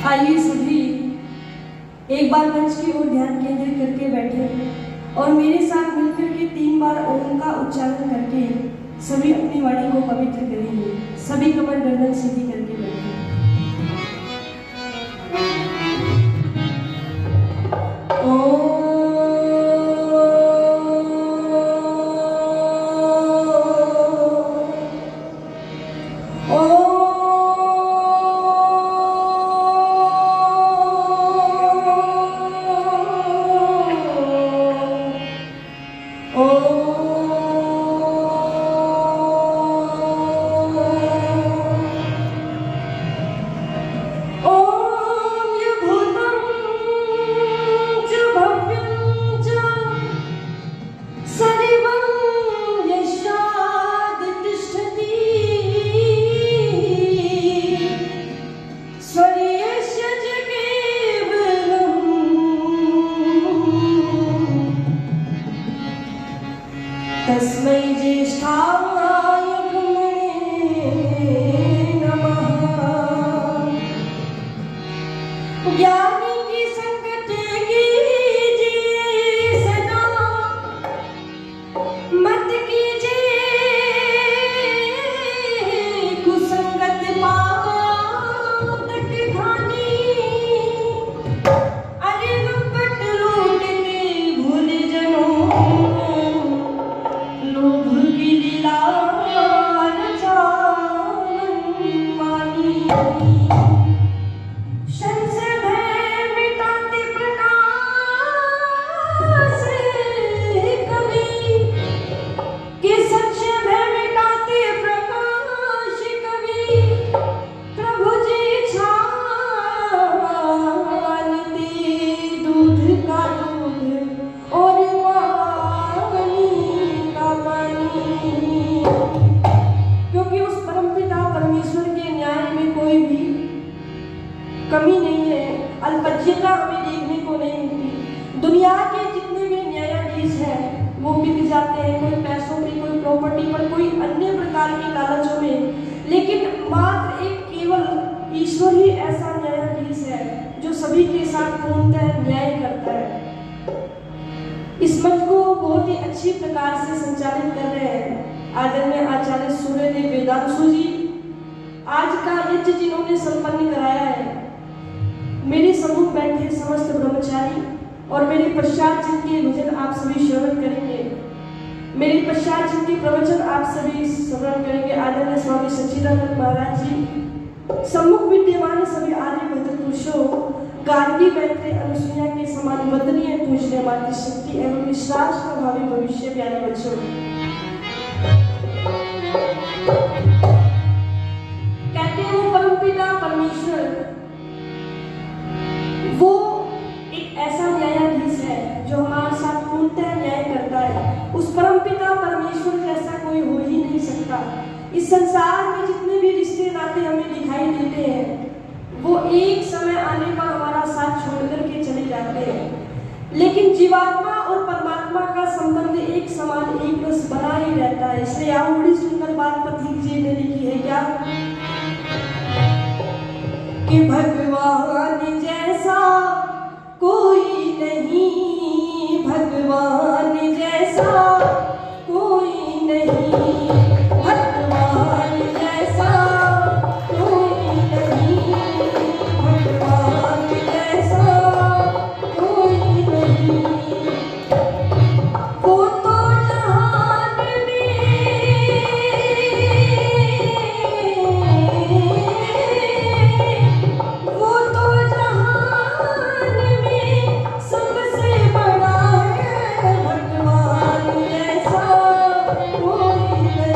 आइए सभी एक बार मंच की ओर ध्यान केंद्रित करके बैठे और मेरे साथ मिलकर के 3 बार ओम का उच्चारण करके सभी अपनी वाणी को पवित्र करेंगे। सभी कमर गर्दन सीधी करके बैठे। तस्मै ज्येष्ठाय नमः। ज्ञानी की संगत कीजिए सदा, मत कीजिए कुसंगत पागट खानी। अरे लपट लूट के भूल जनों कमी नहीं है, अल्पज्यता हमें देखने को नहीं मिलती। दुनिया के जितने भी न्यायाधीश हैं वो बिक जाते हैं, कोई पैसों पे, कोई प्रॉपर्टी पर, कोई अन्य प्रकार के लालचों में, लेकिन मात्र एक केवल ईश्वर ही ऐसा न्यायाधीश है जो सभी के साथ पूर्णतः न्याय करता है। इस मंच को बहुत ही अच्छी प्रकार से संचालित कर रहे हैं आदरणीय आचार्य सूर्यदेव वेदांशु जी। आज का यज्ञ जिन्होंने संपन्न कराया है, मेरे सम्मुख बैठे समस्त ब्रह्मचारी और मेरे पश्चात जिनके भजन आप सभी श्रवण करेंगे, मेरे पश्चात जिनके प्रवचन आप सभी श्रवण करेंगे, आदरणीय स्वामी सच्चिदानंद महाराज जी। सम्मुख विद्यमान सभी आर्य भद्र पुरुषों, गार्गी मैत्री अनुसुईया के समान वंदनीय पूजनीय मातृशक्ति एवं इस राष्ट्र का भावी भविष्य प्यारे बच्चों, कहते हैं वो परमपिता परमेश्वर वो एक ऐसा न्यायाधीश है जो हमारे साथ पूर्णतः न्याय करता है। उस परमपिता परमेश्वर जैसा कोई हो ही नहीं सकता। इस संसार में जितने भी रिश्ते नाते हमें दिखाई देते हैं वो एक समय आने पर हमारा साथ छोड़कर के चले जाते हैं, लेकिन जीवात्मा और परमात्मा का संबंध एक समान एक रस बना ही रहता है। इसलिए आप बड़ी सुंदर बात पथिक जी ने लिखी है क्या कि भगवान जैसा कोई नहीं, भगवान जैसा कोई नहीं, भगवान जैसा कोई नहीं, भगवान जैसा कोई नहीं। वो तो जहान में सबसे बड़ा है, भगवान जैसा कोई नहीं।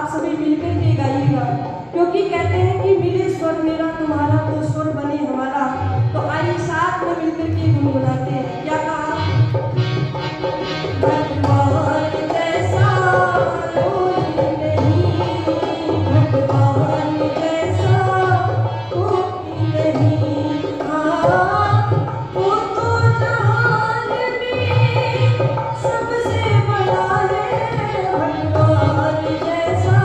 आप सभी मिलकर के गाइएगा, क्योंकि कहते हैं कि मिले स्वर मेरा तुम्हारा तो स्वर बने हमारा। तो आइए साथ में मिलकर के गुनगुनाते हैं। क्या कहा? भगवान जैसा कोई नहीं, भगवान जैसा कोई नहीं। हाँ, वो तो जहान में सबसे बड़ा है, भगवान जैसा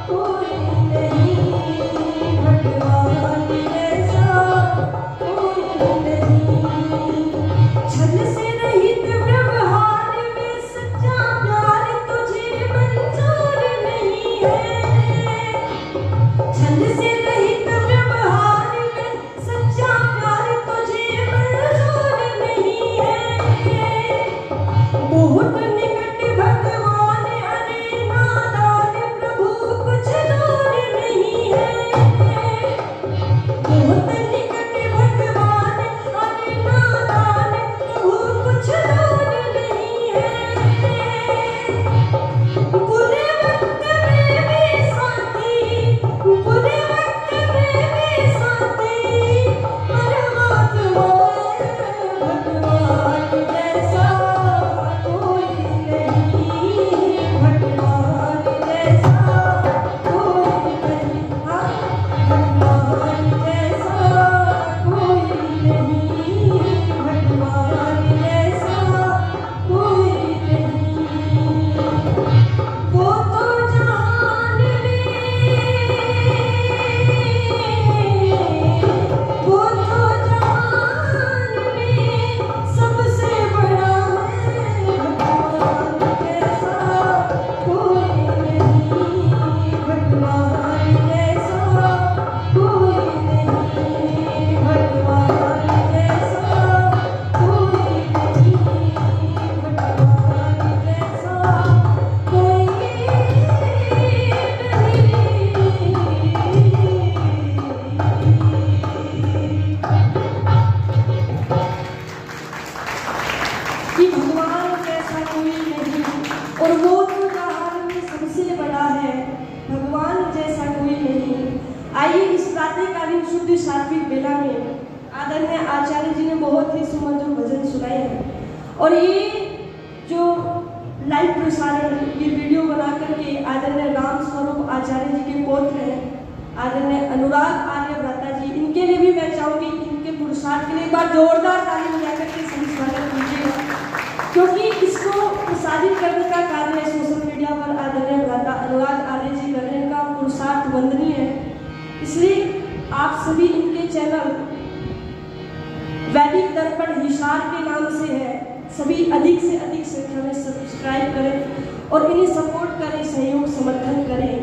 कोई नहीं, भगवान जैसा कोई नहीं। छल से रहित व्यवहार में सच्चा प्यार तुझे मंजूर नहीं है। छल से रहित व्यवहार में सच्चा प्यार तुझे मंजूर नहीं है। बहुत निकट भगवान अरे नादान प्रभु कुछ दूर नहीं है। बहुत निकट भगवान अरे नादान प्रभु कुछ दूर नहीं है। बुरे वक्त में भी साथी, बुरे वक्त में भी साथी, परमात्मा भगवान जैसा कोई नहीं, भगवान जैसा कोई नहीं। हाँ, भगवान जैसा कोई नहीं, भगवान जैसा कोई नहीं। वो तो जहान वो तो जहान में सबसे बड़ा है, भगवान जैसा कोई नहीं, भगवान जैसा कोई नहीं, भगवान जैसा कोई नहीं, भगवान जैसा कोई कि भगवान जैसा कोई नहीं, और वो तो जहान में सबसे बड़ा है, भगवान जैसा कोई नहीं। आइए इस प्रातःकालीन शुद्ध सात्विक बेला में आदरणीय आचार्य जी ने बहुत ही सुमधुर भजन सुनाए हैं, और ये जो लाइव प्रसारण ये वीडियो बना करके आदरणीय राम स्वरूप आचार्य जी के पौत्र हैं आदरणीय अनुराग आर्यव्रता जी, इनके लिए भी मैं चाहूँगी कि इनके पुरुषार्थ के लिए एक बार जोरदार ताली बजा करके सभी स्वागत कीजिएगा, क्योंकि इसको प्रसारित करने का कार्य सोशल मीडिया पर आदरणीय भ्राता अनुराग आर्य जी कर रहे हैं। इनका पुरुषार्थ वंदनीय है, इसलिए आप सभी इनके चैनल वैदिक दर्पण हिसार के नाम से है, सभी अधिक से अधिक संख्या में सब्सक्राइब करें और इन्हें सपोर्ट करें, सहयोग समर्थन करें।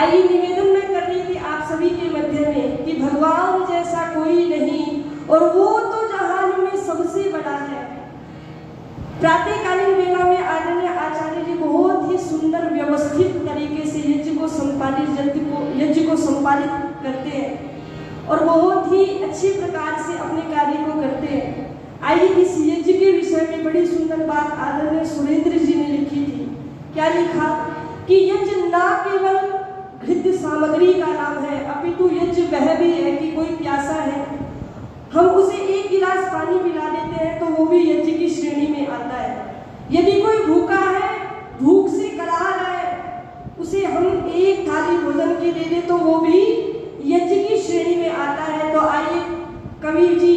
आइए निवेदन मैं कर रही थी आप सभी के मध्य में कि भगवान जैसा कोई नहीं, और वो तो जहान में सबसे बड़ा है। प्रातःकालीन वेला में आदरणीय आचार्य जी बहुत ही सुंदर व्यवस्थित तरीके से यज्ञ को संपादित करते हैं और बहुत ही अच्छे प्रकार से अपने कार्य को करते हैं। आइए इस यज्ञ के विषय में बड़ी सुंदर बात आदरणीय सुरेंद्र जी ने लिखी थी। क्या लिखा कि यज्ञ ना केवल घृत सामग्री का नाम है, अपितु यज्ञ वह भी है कि कोई प्यासा है, हम उसे एक गिलास पानी पिला देते हैं तो वो भी यज्ञ की श्रेणी में आता है। यदि कोई भूखा है, भूख से कराह रहा है, उसे हम एक थाली भोजन की दे दे तो वो भी यज्ञ की श्रेणी में आता है। तो आइए कवि जी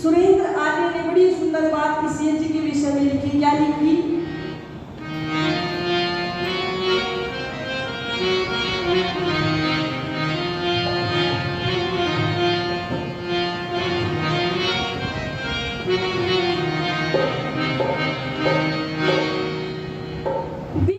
सुरेंद्र